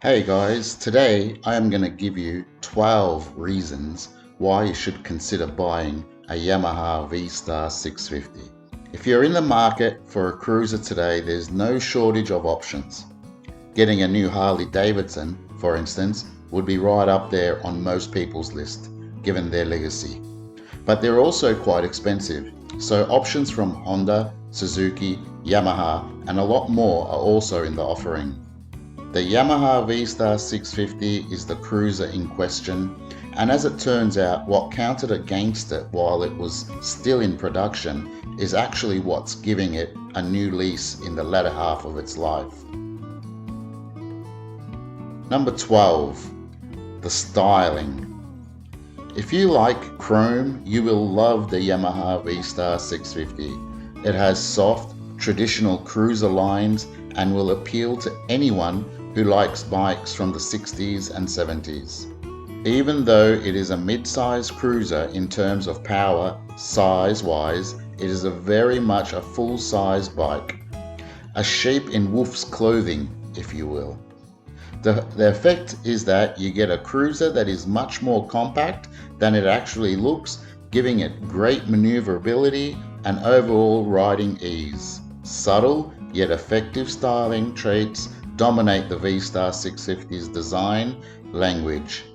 Hey guys, today I am going to give you 12 reasons why you should consider buying a Yamaha V-Star 650. If you're in the market for a cruiser today, there's no shortage of options. Getting a new Harley Davidson, for instance, would be right up there on most people's list, given their legacy. But they're also quite expensive, so options from Honda, Suzuki, Yamaha, and a lot more are also in the offering. The Yamaha V-Star 650 is the cruiser in question, and as it turns out, what counted against it while it was still in production is actually what's giving it a new lease in the latter half of its life. Number 12. The styling. If you like chrome, you will love the Yamaha V-Star 650. It has soft, traditional cruiser lines and will appeal to anyone who likes bikes from the 60s and 70s. Even though it is a mid-size cruiser in terms of power, size-wise, it is very much a full-size bike. A sheep in wolf's clothing, if you will. The effect is that you get a cruiser that is much more compact than it actually looks, giving it great maneuverability and overall riding ease. Subtle yet effective styling traits dominate the V-Star 650's design language.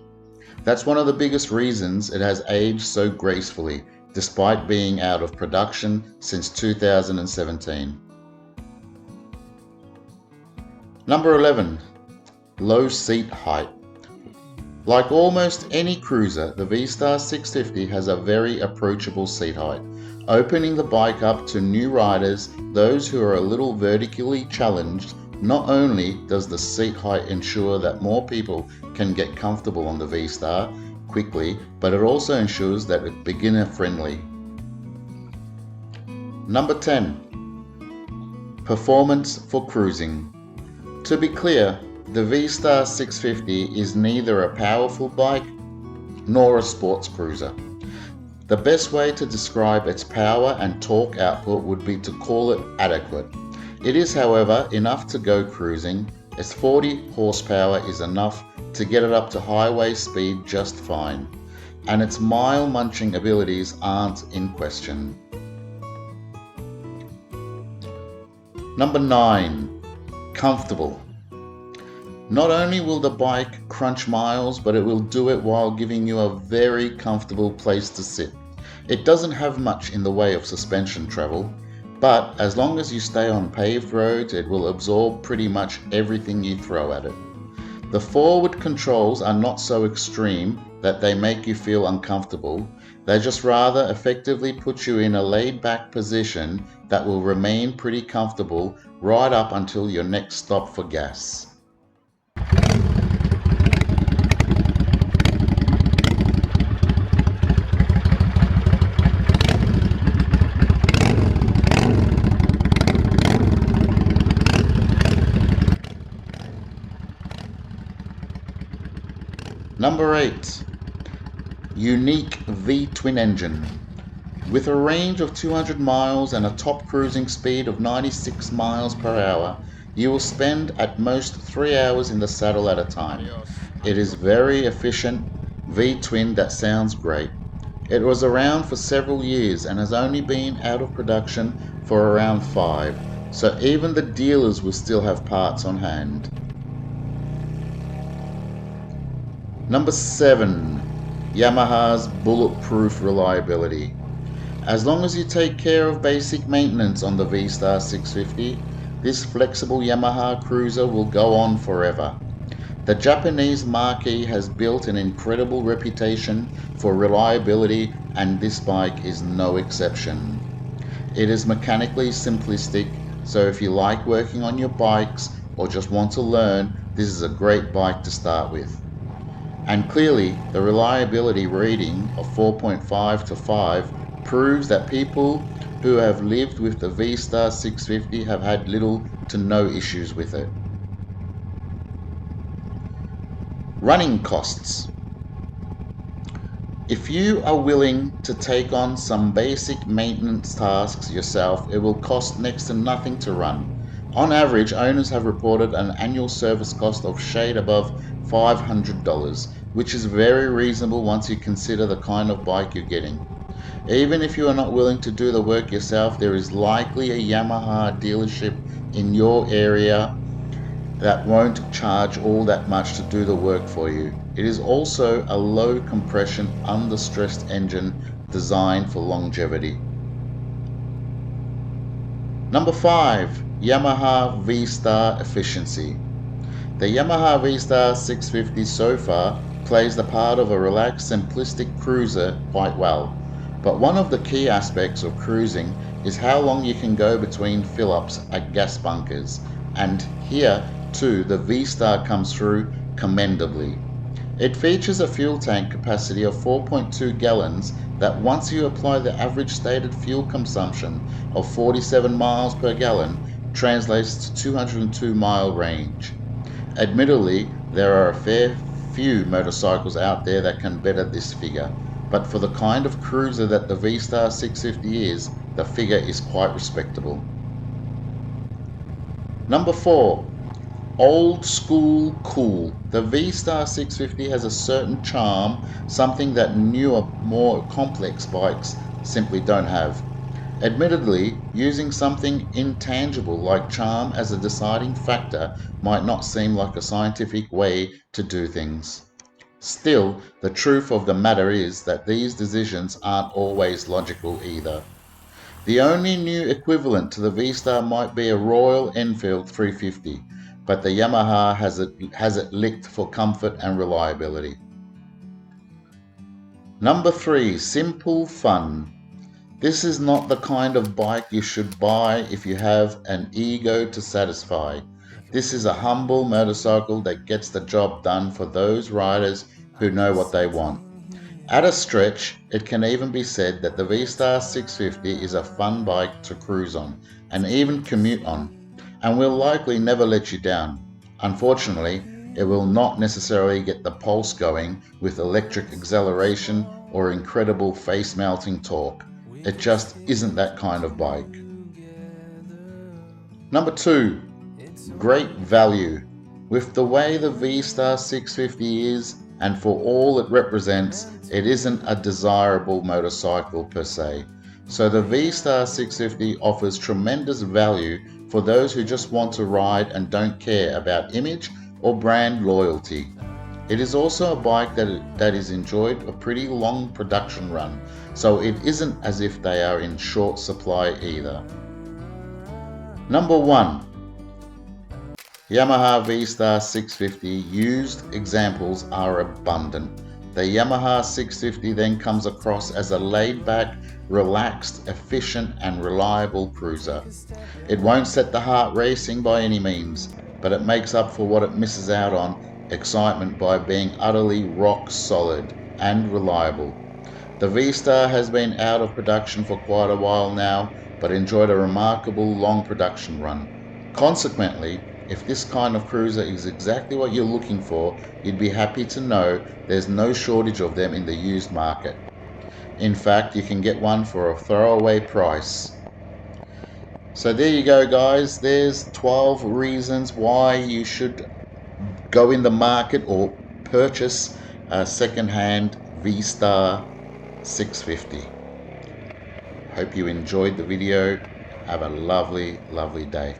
That's one of the biggest reasons it has aged so gracefully, despite being out of production since 2017. Number 11. Low seat height. Like almost any cruiser, the V-Star 650 has a very approachable seat height, opening the bike up to new riders, those who are a little vertically challenged. Not only does the seat height ensure that more people can get comfortable on the V-Star quickly, but it also ensures that it's beginner friendly. Number 10. Performance for cruising. To be clear, the V-Star 650 is neither a powerful bike nor a sports cruiser. The best way to describe its power and torque output would be to call it adequate. It is, however, enough to go cruising, as 40 horsepower is enough to get it up to highway speed just fine, and its mile-munching abilities aren't in question. Number 9. Comfortable. Not only will the bike crunch miles, but it will do it while giving you a very comfortable place to sit. It doesn't have much in the way of suspension travel, but as long as you stay on paved roads, it will absorb pretty much everything you throw at it. The forward controls are not so extreme that they make you feel uncomfortable. They just rather effectively put you in a laid-back position that will remain pretty comfortable right up until your next stop for gas. Number 8. Unique V-twin engine. With a range of 200 miles and a top cruising speed of 96 miles per hour, you will spend at most 3 hours in the saddle at a time. It is very efficient V-twin that sounds great. It was around for several years and has only been out of production for around 5, so even the dealers will still have parts on hand. Number 7. Yamaha's bulletproof reliability. As long as you take care of basic maintenance on the V-Star 650, this flexible Yamaha cruiser will go on forever. The Japanese marquee has built an incredible reputation for reliability, and this bike is no exception. It is mechanically simplistic, so if you like working on your bikes or just want to learn, this is a great bike to start with. And clearly, the reliability rating of 4.5 to 5 proves that people who have lived with the V-Star 650 have had little to no issues with it. Running costs. If you are willing to take on some basic maintenance tasks yourself, it will cost next to nothing to run. On average, owners have reported an annual service cost of shade above $500, which is very reasonable once you consider the kind of bike you're getting. Even if you are not willing to do the work yourself, there is likely a Yamaha dealership in your area that won't charge all that much to do the work for you. It is also a low compression, under-stressed engine designed for longevity. Number 5. Yamaha V-Star efficiency. The Yamaha V-Star 650 so far plays the part of a relaxed, simplistic cruiser quite well. But one of the key aspects of cruising is how long you can go between fill-ups at gas bunkers, and here too the V-Star comes through commendably. It features a fuel tank capacity of 4.2 gallons that, once you apply the average stated fuel consumption of 47 miles per gallon, translates to 202 mile range. Admittedly, there are a fair few motorcycles out there that can better this figure, but for the kind of cruiser that the V-Star 650 is, the figure is quite respectable. Number 4. Old school cool. The V-Star 650 has a certain charm, something that newer, more complex bikes simply don't have. Admittedly, using something intangible like charm as a deciding factor might not seem like a scientific way to do things. Still, the truth of the matter is that these decisions aren't always logical either. The only new equivalent to the V-Star might be a Royal Enfield 350, but the Yamaha has it licked for comfort and reliability. Number 3. Simple fun. This is not the kind of bike you should buy if you have an ego to satisfy. This is a humble motorcycle that gets the job done for those riders who know what they want. At a stretch, it can even be said that the V-Star 650 is a fun bike to cruise on and even commute on, and will likely never let you down. Unfortunately, it will not necessarily get the pulse going with electric acceleration or incredible face-melting torque. It just isn't that kind of bike. Number 2. Great value. With the way the V-Star 650 is, and for all it represents, it isn't a desirable motorcycle per se. So the V-Star 650 offers tremendous value for those who just want to ride and don't care about image or brand loyalty. It is also a bike that is enjoyed a pretty long production run, so it isn't as if they are in short supply either. Number 1. Yamaha V-Star 650 used examples are abundant. The Yamaha 650 then comes across as a laid-back, relaxed, efficient and reliable cruiser. It won't set the heart racing by any means, but it makes up for what it misses out on excitement by being utterly rock solid and reliable. The V-Star has been out of production for quite a while now, but enjoyed a remarkable long production run. Consequently, if this kind of cruiser is exactly what you're looking for, you'd be happy to know there's no shortage of them in the used market. In fact, you can get one for a throwaway price. So there you go, guys. There's 12 reasons why you should go in the market or purchase a second-hand V-Star 650. Hope you enjoyed the video. Have a lovely, lovely day.